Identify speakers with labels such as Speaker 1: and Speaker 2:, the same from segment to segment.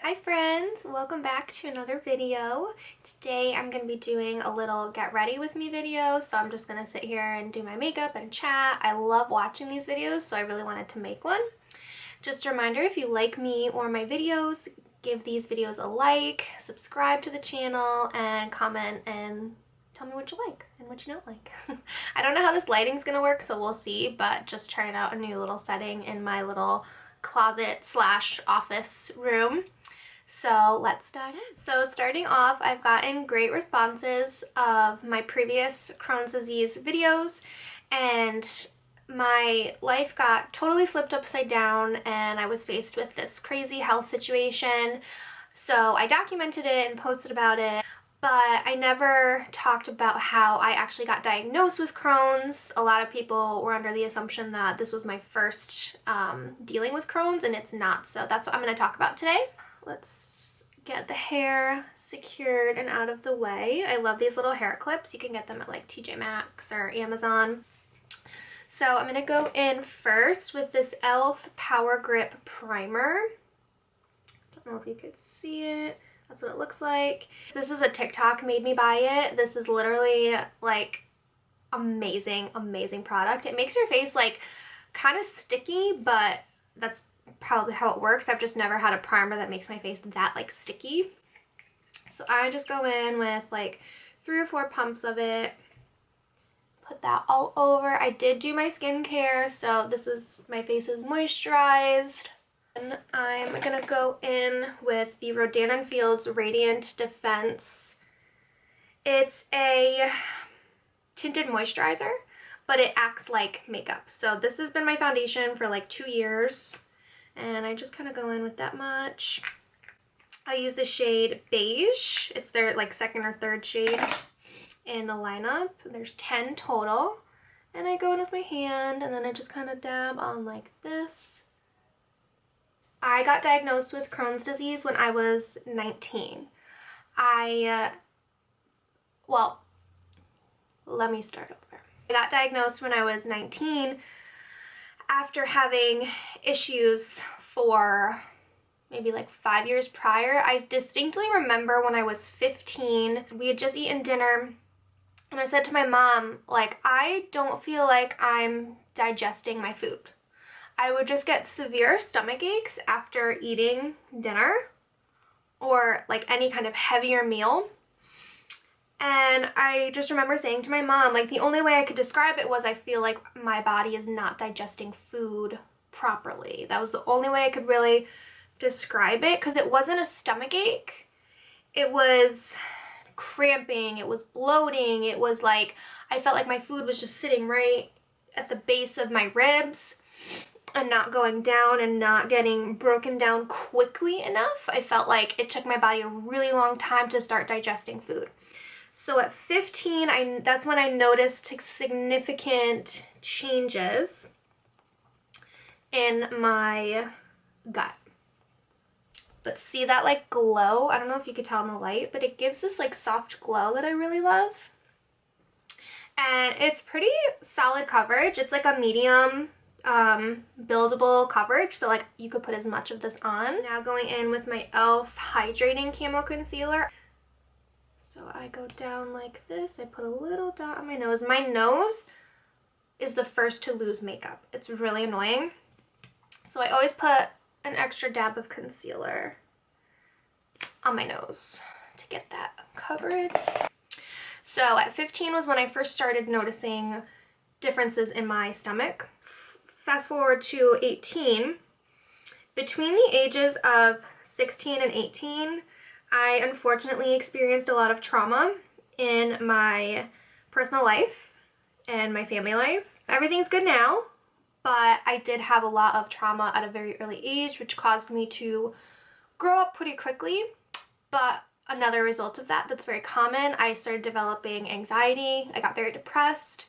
Speaker 1: Hi friends, welcome back to another video. Today I'm going to be doing a little get ready with me video, so I'm just going to sit here and do my makeup and chat. I love watching these videos, so I really wanted to make one. Just a reminder, if you like me or my videos, give these videos a like, subscribe to the channel, and comment and tell me what you like and what you don't like. I don't know how this lighting's going to work, so we'll see, but just trying out a new little setting in my little closet slash office room. So let's dive in. So starting off, I've gotten great responses of my previous Crohn's disease videos, and my life got totally flipped upside down and I was faced with this crazy health situation. So I documented it and posted about it, but I never talked about how I actually got diagnosed with Crohn's. A lot of people were under the assumption that this was my first dealing with Crohn's, and it's not. So that's what I'm going to talk about today. Let's get the hair secured and out of the way. I love these little hair clips. You can get them at like TJ Maxx or Amazon. So I'm going to go in first with this e.l.f. Power Grip Primer. Don't know if you could see it. That's what it looks like. This is a TikTok made me buy it. This is literally like amazing, amazing product. It makes your face like kind of sticky, but that's probably how it works. I've just never had a primer that makes my face that like sticky. So I just go in with like 3 or 4 pumps of it. Put that all over. I did do my skincare, so this is, my face is moisturized. And I'm gonna go in with the Rodan and Fields Radiant Defense. It's a tinted moisturizer, but it acts like makeup. So this has been my foundation for like 2 years. And I just kind of go in with that much. I use the shade Beige. It's their like second or third shade in the lineup. There's 10 total. And I go in with my hand and then I just kind of dab on like this. I got diagnosed with Crohn's disease when I was 19. Well, let me start over. I got diagnosed when I was 19 after having issues for maybe like 5 years prior. I distinctly remember when I was 15, we had just eaten dinner and I said to my mom, like, I don't feel like I'm digesting my food. I would just get severe stomach aches after eating dinner or like any kind of heavier meal. And I just remember saying to my mom, like, the only way I could describe it was I feel like my body is not digesting food properly. That was the only way I could really describe it, because it wasn't a stomach ache. It was cramping, it was bloating, it was like I felt like my food was just sitting right at the base of my ribs and not going down and not getting broken down quickly enough. I felt like it took my body a really long time to start digesting food. So at 15, that's when I noticed significant changes in my gut. But see that like glow? I don't know if you could tell in the light, but it gives this like soft glow that I really love. And it's pretty solid coverage. It's like a medium buildable coverage, so like you could put as much of this on. Now going in with my e.l.f. Hydrating Camo Concealer. So I go down like this. I put a little dot on my nose. My nose is the first to lose makeup. It's really annoying. So I always put an extra dab of concealer on my nose to get that coverage. So at 15 was when I first started noticing differences in my stomach. Fast forward to 18. Between the ages of 16 and 18, I unfortunately experienced a lot of trauma in my personal life and my family life. Everything's good now, but I did have a lot of trauma at a very early age, which caused me to grow up pretty quickly. But another result of that that's very common, I started developing anxiety. I got very depressed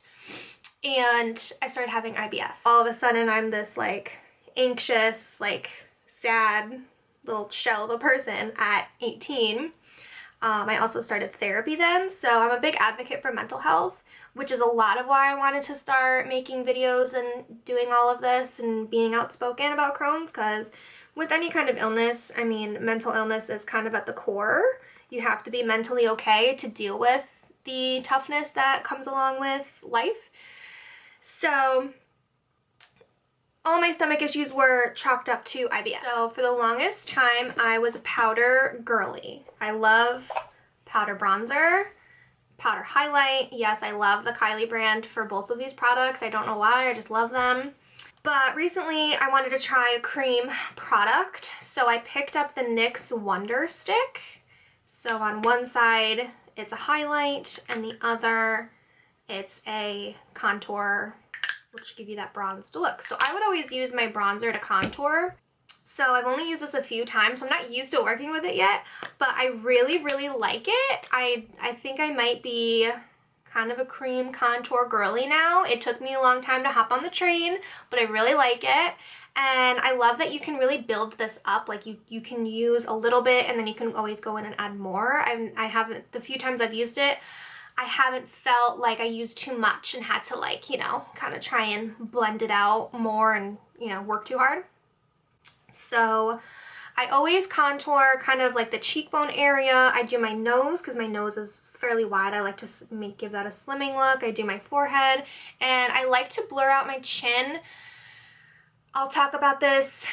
Speaker 1: and I started having IBS. All of a sudden I'm this like anxious, like sad little shell of a person at 18. I also started therapy then, so I'm a big advocate for mental health, which is a lot of why I wanted to start making videos and doing all of this and being outspoken about Crohn's, because with any kind of illness, I mean, mental illness is kind of at the core. You have to be mentally okay to deal with the toughness that comes along with life. So all my stomach issues were chalked up to IBS. So for the longest time, I was a powder girly. I love powder bronzer, powder highlight. Yes, I love the Kylie brand for both of these products. I don't know why, I just love them. But recently I wanted to try a cream product, so I picked up the NYX Wonder Stick. So on one side it's a highlight and the other it's a contour, which give you that bronzed look. So I would always use my bronzer to contour. So I've only used this a few times, so I'm not used to working with it yet, but I really, really like it. I think I might be kind of a cream contour girly now. It took me a long time to hop on the train, but I really like it. And I love that you can really build this up. Like you can use a little bit and then you can always go in and add more. I haven't, the few times I've used it, I haven't felt like I used too much and had to, like, you know, kind of try and blend it out more and, you know, work too hard. So I always contour kind of like the cheekbone area. I do my nose because my nose is fairly wide. I like to give that a slimming look. I do my forehead, and I like to blur out my chin. I'll talk about this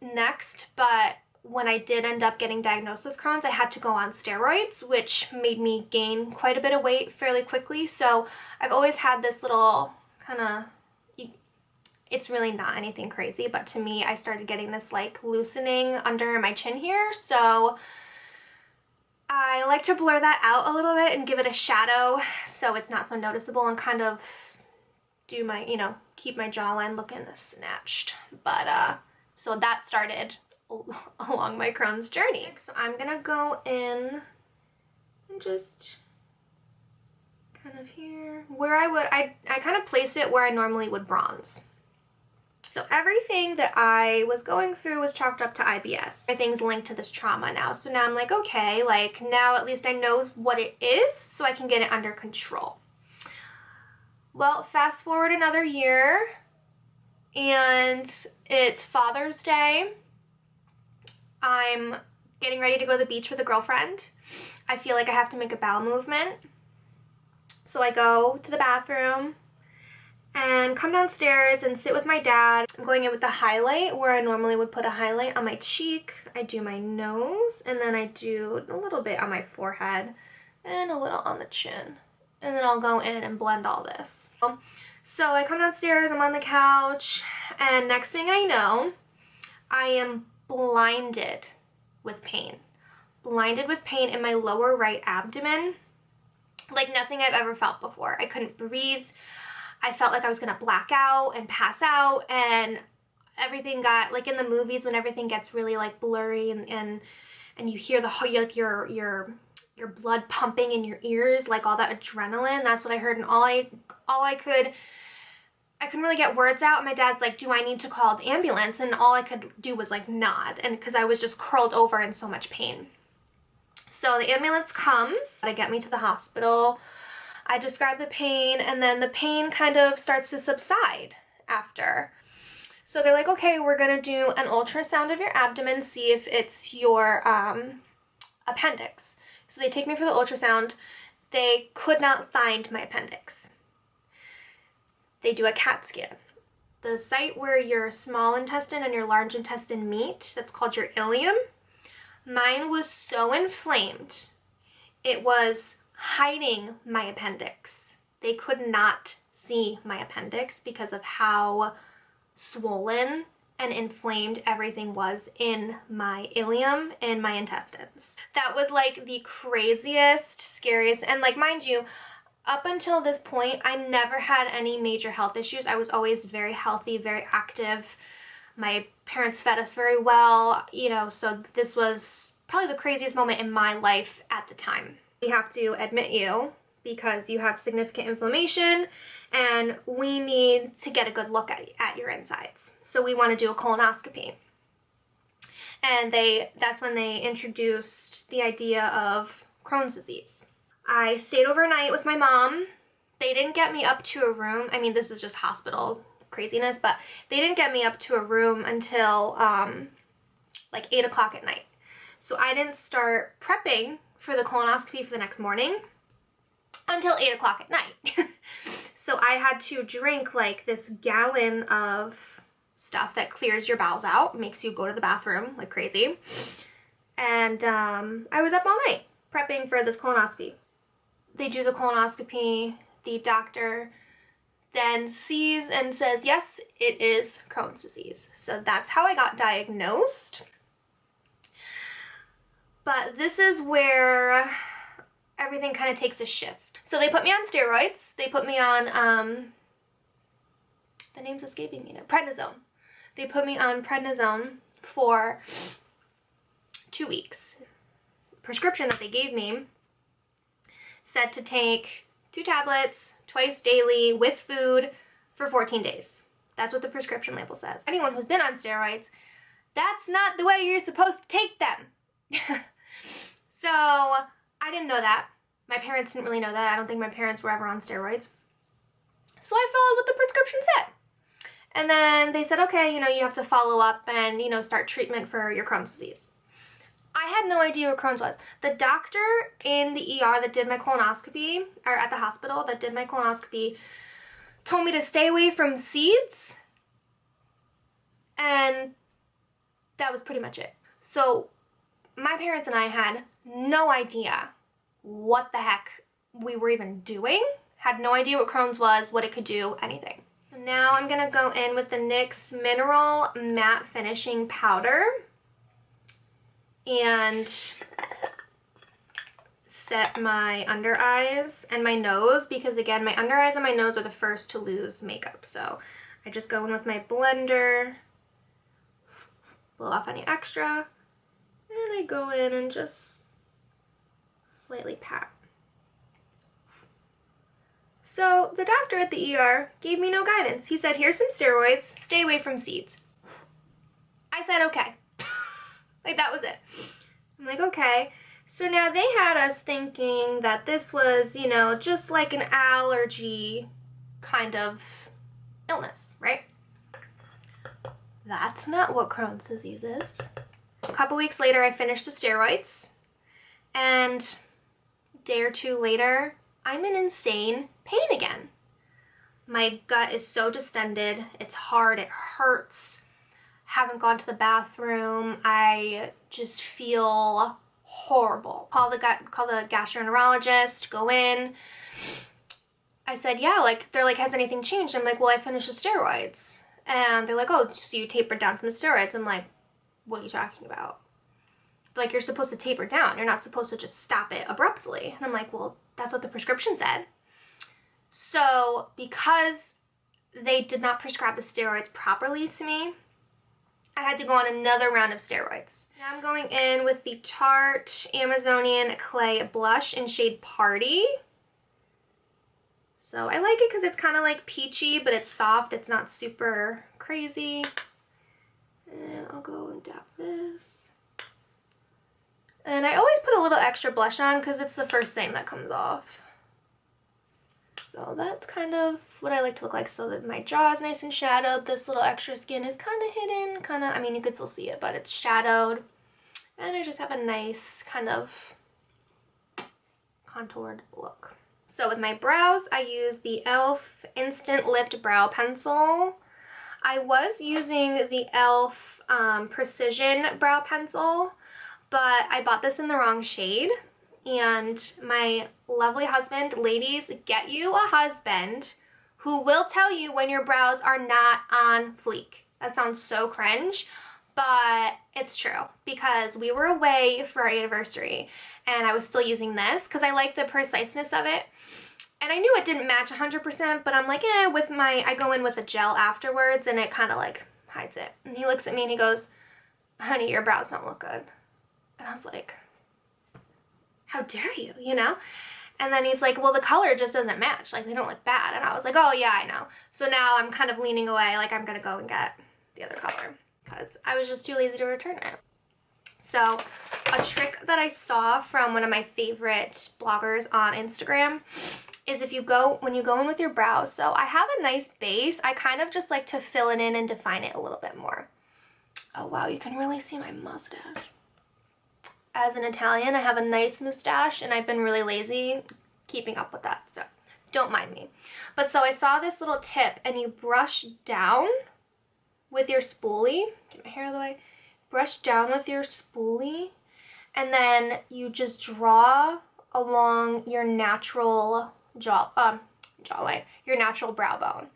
Speaker 1: next, but when I did end up getting diagnosed with Crohn's, I had to go on steroids, which made me gain quite a bit of weight fairly quickly. So I've always had this little kind of, it's really not anything crazy, but to me, I started getting this like loosening under my chin here. So I like to blur that out a little bit and give it a shadow so it's not so noticeable, and kind of do my, you know, keep my jawline looking snatched. But so that started along my Crohn's journey. So I'm gonna go in and just kind of here where I kind of place it where I normally would bronze. So everything that I was going through was chalked up to IBS. Everything's linked to this trauma now. So now I'm like, okay, like now at least I know what it is so I can get it under control. Well, fast forward another year and it's Father's Day. I'm getting ready to go to the beach with a girlfriend. I feel like I have to make a bowel movement. So I go to the bathroom and come downstairs and sit with my dad. I'm going in with the highlight where I normally would put a highlight on my cheek. I do my nose, and then I do a little bit on my forehead and a little on the chin. And then I'll go in and blend all this. So I come downstairs, I'm on the couch, and next thing I know, I am blinded with pain. Blinded with pain in my lower right abdomen, like nothing I've ever felt before. I couldn't breathe. I felt like I was gonna black out and pass out, and everything got, like in the movies when everything gets really like blurry and you hear like your blood pumping in your ears, like all that adrenaline. That's what I heard, and I couldn't really get words out. My dad's like, do I need to call the ambulance? And all I could do was like nod, and because I was just curled over in so much pain. So the ambulance comes to get me to the hospital. I describe the pain, and then the pain kind of starts to subside after. So they're like, okay, we're gonna do an ultrasound of your abdomen, see if it's your appendix. So they take me for the ultrasound. They could not find my appendix. They do a CAT scan. The site where your small intestine and your large intestine meet, that's called your ileum. Mine was so inflamed, it was hiding my appendix. They could not see my appendix because of how swollen and inflamed everything was in my ileum and my intestines. That was like the craziest, scariest, and like, mind you, up until this point, I never had any major health issues. I was always very healthy, very active. My parents fed us very well, you know, so this was probably the craziest moment in my life at the time. We have to admit you because you have significant inflammation, and we need to get a good look at your insides. So we want to do a colonoscopy. And that's when they introduced the idea of Crohn's disease. I stayed overnight with my mom. They didn't get me up to a room. I mean, this is just hospital craziness, but they didn't get me up to a room until like 8 o'clock at night. So I didn't start prepping for the colonoscopy for the next morning until 8 o'clock at night. So I had to drink like this gallon of stuff that clears your bowels out, makes you go to the bathroom like crazy. And I was up all night prepping for this colonoscopy. They do the colonoscopy, the doctor then sees and says, yes, it is Crohn's disease. So that's how I got diagnosed. But this is where everything kind of takes a shift. So they put me on steroids. They put me on, the name's escaping me now, prednisone. They put me on prednisone for 2 weeks. Prescription that they gave me said to take 2 tablets twice daily with food for 14 days. That's what the prescription label says. Anyone who's been on steroids, that's not the way you're supposed to take them. So I didn't know that. My parents didn't really know that. I don't think my parents were ever on steroids. So I followed what the prescription said. And then they said, okay, you know, you have to follow up and, you know, start treatment for your Crohn's disease. I had no idea what Crohn's was. The doctor in the ER that did my colonoscopy, or at the hospital that did my colonoscopy, told me to stay away from seeds. And that was pretty much it. So my parents and I had no idea what the heck we were even doing. Had no idea what Crohn's was, what it could do, anything. So now I'm going to go in with the NYX Mineral Matte Finishing Powder and set my under eyes and my nose, because again, my under eyes and my nose are the first to lose makeup. So I just go in with my blender, blow off any extra, and I go in and just slightly pat. So the doctor at the ER gave me no guidance. He said, here's some steroids, stay away from seeds. I said, okay. Like, that was it. I'm like, okay. So now they had us thinking that this was, you know, just like an allergy kind of illness, right? That's not what Crohn's disease is. A couple weeks later, I finished the steroids, and a day or two later, I'm in insane pain again. My gut is so distended, it's hard, it hurts. Haven't gone to the bathroom. I just feel horrible. Call the gastroenterologist, go in. I said, yeah, like, they're like, has anything changed? I'm like, well, I finished the steroids. And they're like, oh, so you tapered down from the steroids. I'm like, what are you talking about? Like, you're supposed to taper down. You're not supposed to just stop it abruptly. And I'm like, well, that's what the prescription said. So because they did not prescribe the steroids properly to me, I had to go on another round of steroids. Now I'm going in with the Tarte Amazonian Clay Blush in shade Party. So I like it because it's kind of like peachy, but it's soft. It's not super crazy. And I'll go and dab this. And I always put a little extra blush on because it's the first thing that comes off. So that's kind of what I like to look like, so that my jaw is nice and shadowed. This little extra skin is kind of hidden, I mean, you could still see it, but it's shadowed. And I just have a nice kind of contoured look. So with my brows, I use the e.l.f. Instant Lift Brow Pencil. I was using the e.l.f. Precision Brow Pencil, but I bought this in the wrong shade. And my lovely husband, ladies, get you a husband who will tell you when your brows are not on fleek. That sounds so cringe, but it's true, because we were away for our anniversary and I was still using this because I like the preciseness of it. And I knew it didn't match 100%, but I'm like, I go in with a gel afterwards and it kind of like hides it. And he looks at me and he goes, honey, your brows don't look good. And I was like, how dare you, you know? And then he's like, well, the color just doesn't match. Like, they don't look bad. And I was like, oh, yeah, I know. So now I'm kind of leaning away, like I'm going to go and get the other color because I was just too lazy to return it. So a trick that I saw from one of my favorite bloggers on Instagram is when you go in with your brows. So I have a nice base. I kind of just like to fill it in and define it a little bit more. Oh wow, you can really see my mustache. As an Italian, I have a nice mustache and I've been really lazy keeping up with that, so don't mind me. But so I saw this little tip, and you brush down with your spoolie. Get my hair out of the way. Brush down with your spoolie, and then you just draw along your natural jawline, your natural brow bone.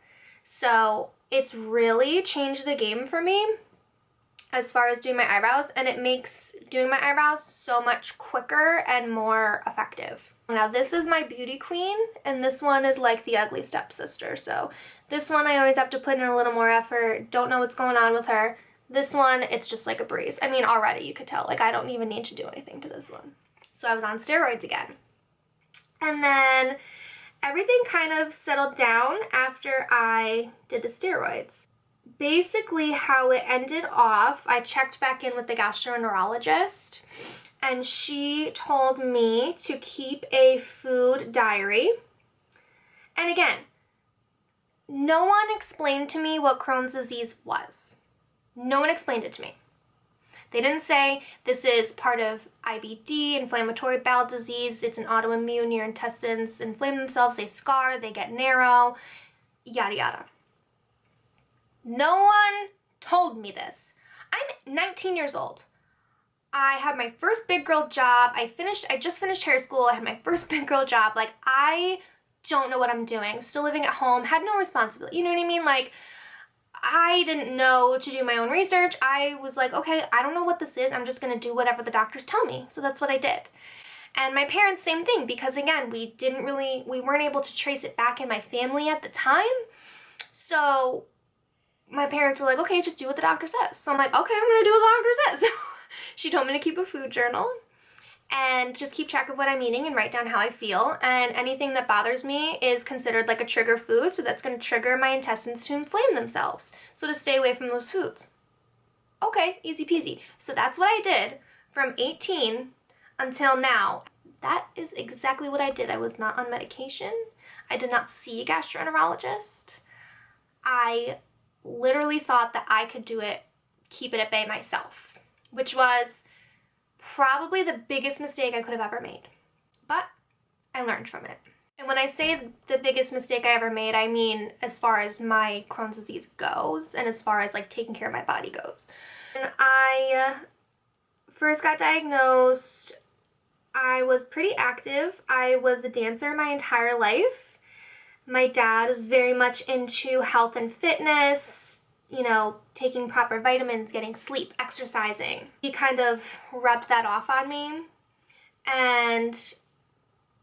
Speaker 1: So it's really changed the game for me as far as doing my eyebrows, and it makes doing my eyebrows so much quicker and more effective. Now this is my beauty queen, and this one is like the ugly stepsister. So this one I always have to put in a little more effort, don't know what's going on with her. This one, it's just like a breeze. I mean, already you could tell, like I don't even need to do anything to this one. So I was on steroids again. And then everything kind of settled down after I did the steroids. Basically how it ended off, I checked back in with the gastroenterologist, and she told me to keep a food diary. And again, no one explained to me what Crohn's disease was. No one explained it to me. They didn't say this is part of IBD, inflammatory bowel disease, it's an autoimmune, your intestines inflame themselves, they scar, they get narrow, yada yada. No one told me this. I'm 19 years old. I had my first big girl job. I just finished hair school. I had my first big girl job. Like, I don't know what I'm doing. Still living at home, had no responsibility. You know what I mean? Like, I didn't know to do my own research. I was like, okay, I don't know what this is. I'm just gonna do whatever the doctors tell me. So that's what I did. And my parents, same thing, because again, we weren't able to trace it back in my family at the time. So my parents were like, okay, just do what the doctor says. So I'm like, okay, I'm gonna do what the doctor says. She told me to keep a food journal and just keep track of what I'm eating and write down how I feel. And anything that bothers me is considered like a trigger food, so that's gonna trigger my intestines to inflame themselves. So to stay away from those foods. Okay, easy peasy. So that's what I did from 18 until now. That is exactly what I did. I was not on medication. I did not see a gastroenterologist. I literally thought that I could do it, keep it at bay myself, which was probably the biggest mistake I could have ever made. But I learned from it. And when I say the biggest mistake I ever made, I mean as far as my Crohn's disease goes and as far as like taking care of my body goes. When I first got diagnosed, I was pretty active. I was a dancer my entire life. My dad was very much into health and fitness, you know, taking proper vitamins, getting sleep, exercising. He kind of rubbed that off on me, and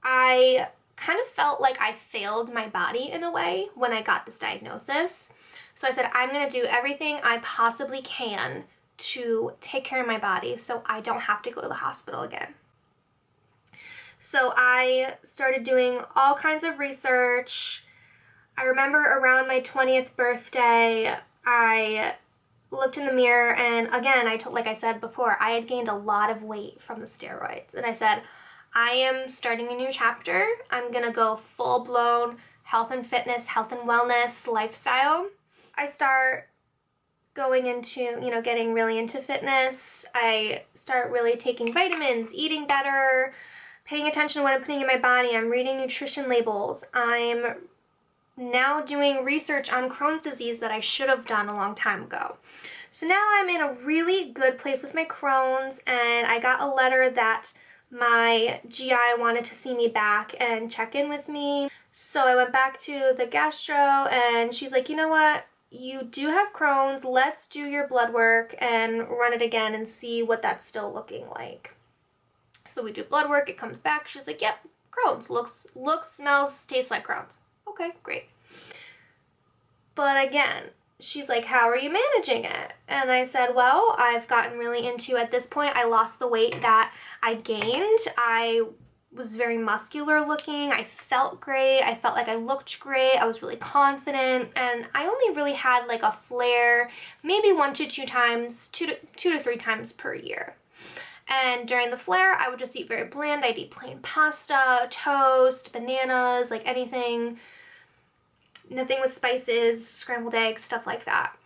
Speaker 1: I kind of felt like I failed my body in a way when I got this diagnosis. So I said, I'm going to do everything I possibly can to take care of my body so I don't have to go to the hospital again. So I started doing all kinds of research. I remember around my 20th birthday, I looked in the mirror, and again, like I said before, I had gained a lot of weight from the steroids. And I said, I am starting a new chapter. I'm gonna go full-blown health and fitness, health and wellness lifestyle. I start going into, you know, getting really into fitness. I start really taking vitamins, eating better, paying attention to what I'm putting in my body. I'm reading nutrition labels. I'm now doing research on Crohn's disease that I should have done a long time ago. So now I'm in a really good place with my Crohn's, and I got a letter that my GI wanted to see me back and check in with me. So I went back to the gastro, and she's like, you know what? You do have Crohn's. Let's do your blood work and run it again and see what that's still looking like. So we do blood work, it comes back, she's like, yep, Crohn's, looks, smells, tastes like Crohn's. Okay, great. But again, she's like, how are you managing it? And I said, well, I've gotten really into, at this point, I lost the weight that I gained. I was very muscular looking, I felt great, I felt like I looked great, I was really confident, and I only really had like a flare, maybe 1 to 2 times, 2 to 3 times per year. And during the flare, I would just eat very bland. I'd eat plain pasta, toast, bananas, like anything, nothing with spices, scrambled eggs, stuff like that.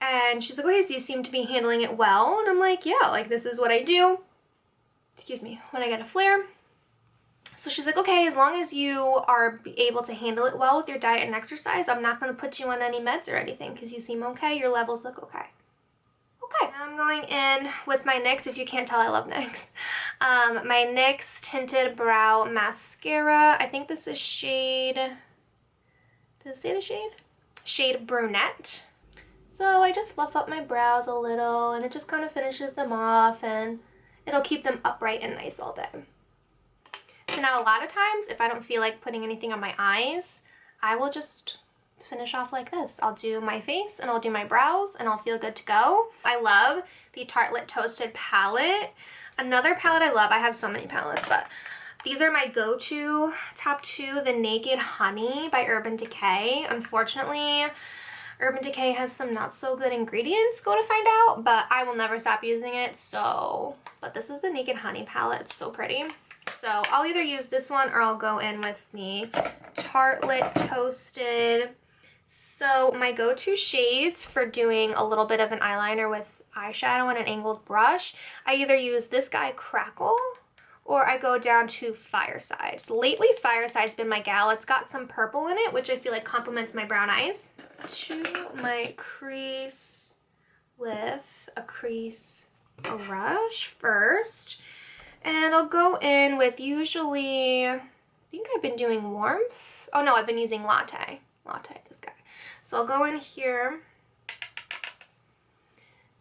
Speaker 1: And she's like, okay, so you seem to be handling it well. And I'm like, yeah, like this is what I do, excuse me, when I get a flare. So she's like, okay, as long as you are able to handle it well with your diet and exercise, I'm not going to put you on any meds or anything because you seem okay. Your levels look okay. Okay, now I'm going in with my NYX. If you can't tell, I love NYX. My NYX Tinted Brow Mascara. I think this is shade, does it say the shade? Shade Brunette. So I just fluff up my brows a little and it just kind of finishes them off and it'll keep them upright and nice all day. So now a lot of times if I don't feel like putting anything on my eyes, I will just finish off like this. I'll do my face and I'll do my brows and I'll feel good to go. I love the Tartelette Toasted palette. Another palette I love, I have so many palettes, but these are my go-to top two, the Naked Honey by Urban Decay. Unfortunately, Urban Decay has some not so good ingredients, go to find out, but I will never stop using it, so, but this is the Naked Honey palette. It's so pretty. So I'll either use this one or I'll go in with the Tartelette Toasted. So my go-to shades for doing a little bit of an eyeliner with eyeshadow and an angled brush, I either use this guy Crackle or I go down to Fireside. So lately Fireside's been my gal. It's got some purple in it, which I feel like complements my brown eyes. To my crease with a crease brush first. And I'll go in with usually, I think I've been doing Warmth. Oh no, I've been using Latte, this guy. So I'll go in here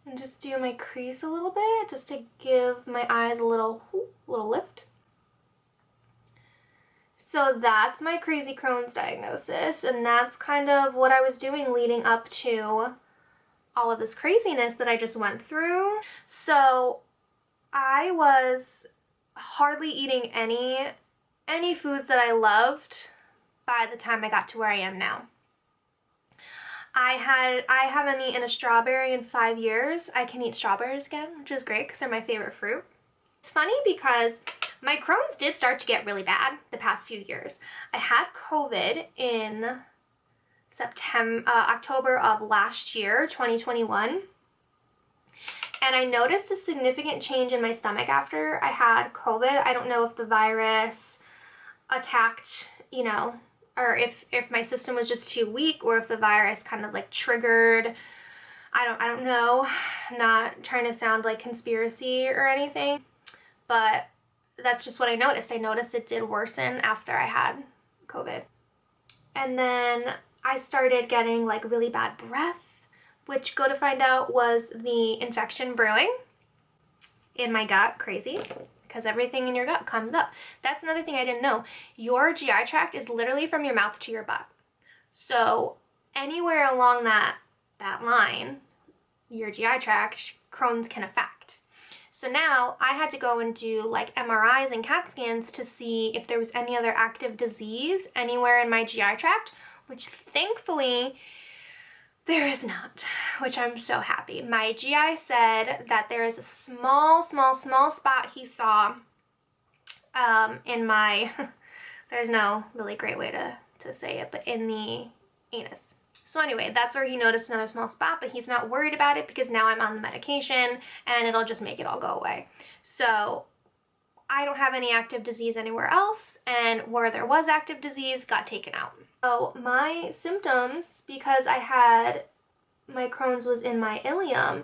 Speaker 1: and just do my crease a little bit, just to give my eyes a little lift. So that's my crazy Crohn's diagnosis, and that's kind of what I was doing leading up to all of this craziness that I just went through. So I was hardly eating any foods that I loved by the time I got to where I am now. I haven't eaten a strawberry in 5 years. I can eat strawberries again, which is great because they're my favorite fruit. It's funny because my Crohn's did start to get really bad the past few years. I had COVID in October of last year, 2021. And I noticed a significant change in my stomach after I had COVID. I don't know if the virus attacked, you know, or if my system was just too weak, or if the virus kind of like triggered. I don't know. Not trying to sound like conspiracy or anything, but that's just what I noticed. I noticed it did worsen after I had COVID. And then I started getting like really bad breath, which go to find out was the infection brewing in my gut. Crazy, because everything in your gut comes up. That's another thing I didn't know. Your GI tract is literally from your mouth to your butt. So anywhere along that line, your GI tract, Crohn's can affect. So now I had to go and do like MRIs and CAT scans to see if there was any other active disease anywhere in my GI tract, which thankfully there is not, which I'm so happy. My GI said that there is a small spot he saw in my, there's no really great way to say it, but in the anus. So anyway, that's where he noticed another small spot, but he's not worried about it because now I'm on the medication and it'll just make it all go away. So I don't have any active disease anywhere else, and where there was active disease got taken out. So my symptoms, because I had my Crohn's was in my ileum,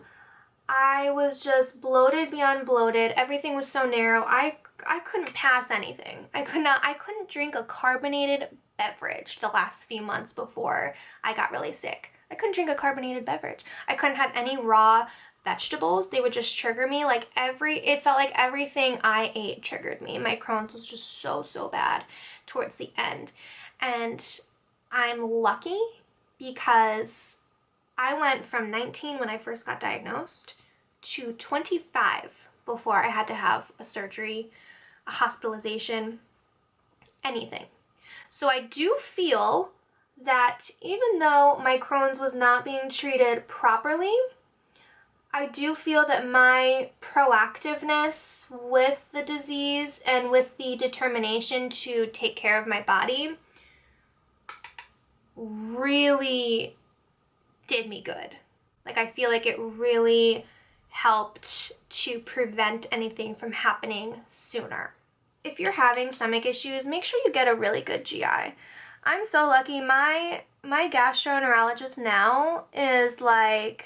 Speaker 1: I was just bloated beyond bloated. Everything was so narrow. I couldn't pass anything. I couldn't drink a carbonated beverage the last few months before I got really sick. I couldn't drink a carbonated beverage. I couldn't have any raw vegetables. They would just trigger me. Like it felt like everything I ate triggered me. My Crohn's was just so bad towards the end. And I'm lucky because I went from 19 when I first got diagnosed to 25 before I had to have a surgery, a hospitalization, anything. So I do feel that even though my Crohn's was not being treated properly, I do feel that my proactiveness with the disease and with the determination to take care of my body really did me good. Like, I feel like it really helped to prevent anything from happening sooner. If you're having stomach issues, make sure you get a really good GI. I'm so lucky. My gastroenterologist now is like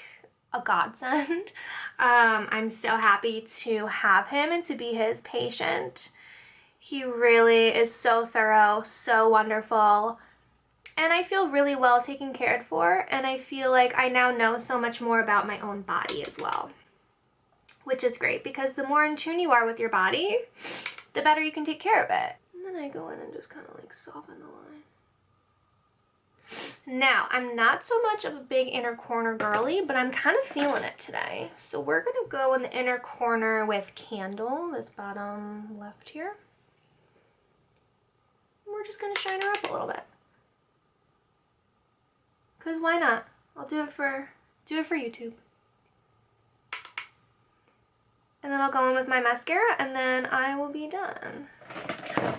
Speaker 1: a godsend. I'm so happy to have him and to be his patient. He really is so thorough, so wonderful, and I feel really well taken care of for, and I feel like I now know so much more about my own body as well, which is great because the more in tune you are with your body, the better you can take care of it. And then I go in and just kind of like soften the line. Now, I'm not so much of a big inner corner girly, but I'm kind of feeling it today. So we're going to go in the inner corner with Candle, this bottom left here. And we're just going to shine her up a little bit. Because why not? I'll do it for YouTube. And then I'll go in with my mascara, and then I will be done.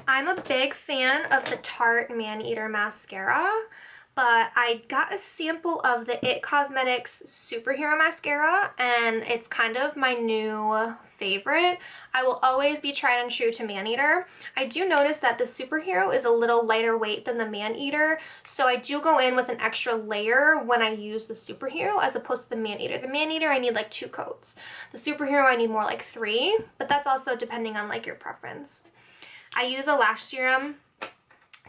Speaker 1: I'm a big fan of the Tarte Man-Eater mascara, but I got a sample of the It Cosmetics Superhero Mascara, and it's kind of my new favorite. I will always be tried and true to Man-Eater. I do notice that the Superhero is a little lighter weight than the Man-Eater, so I do go in with an extra layer when I use the Superhero as opposed to the Man-Eater. The Man-Eater, I need like 2 coats. The Superhero, I need more like 3, but that's also depending on like your preference. I use a lash serum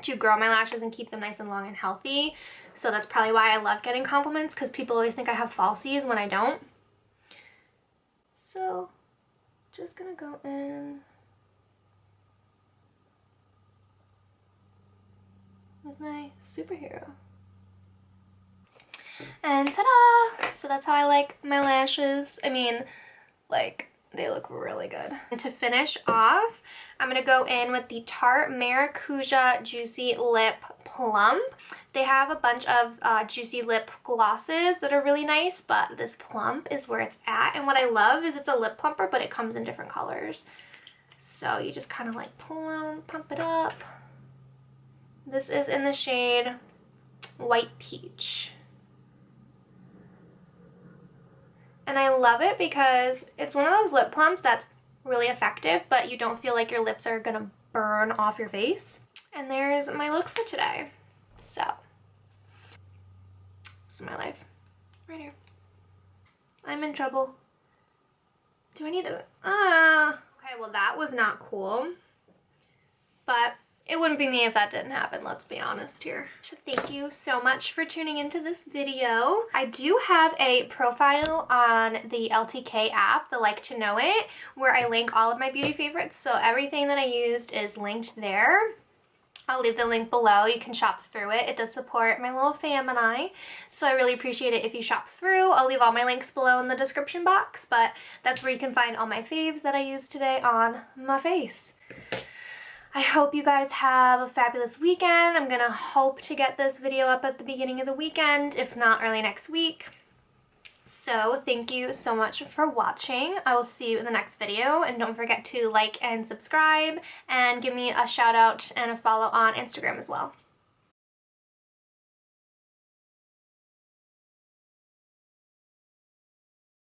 Speaker 1: to grow my lashes and keep them nice and long and healthy. So that's probably why I love getting compliments, because people always think I have falsies when I don't. So just gonna go in with my Superhero. And ta-da! So that's how I like my lashes. I mean, like, they look really good. And to finish off, I'm going to go in with the Tarte Maracuja Juicy Lip Plump. They have a bunch of juicy lip glosses that are really nice, but this plump is where it's at. And what I love is it's a lip plumper, but it comes in different colors. So you just kind of like pump it up. This is in the shade White Peach. And I love it because it's one of those lip plumps that's really effective, but you don't feel like your lips are gonna burn off your face. And there's my look for today. So, this is my life. Right here. I'm in trouble. Do I need to... Okay, well that was not cool. But it wouldn't be me if that didn't happen, let's be honest here. So thank you so much for tuning into this video. I do have a profile on the LTK app, the Like to Know It, where I link all of my beauty favorites. So everything that I used is linked there. I'll leave the link below. You can shop through it. It does support my little fam and I, so I really appreciate it if you shop through. I'll leave all my links below in the description box, but that's where you can find all my faves that I used today on my face. I hope you guys have a fabulous weekend. I'm gonna hope to get this video up at the beginning of the weekend, if not early next week. So thank you so much for watching. I will see you in the next video, and don't forget to like and subscribe and give me a shout out and a follow on Instagram as well.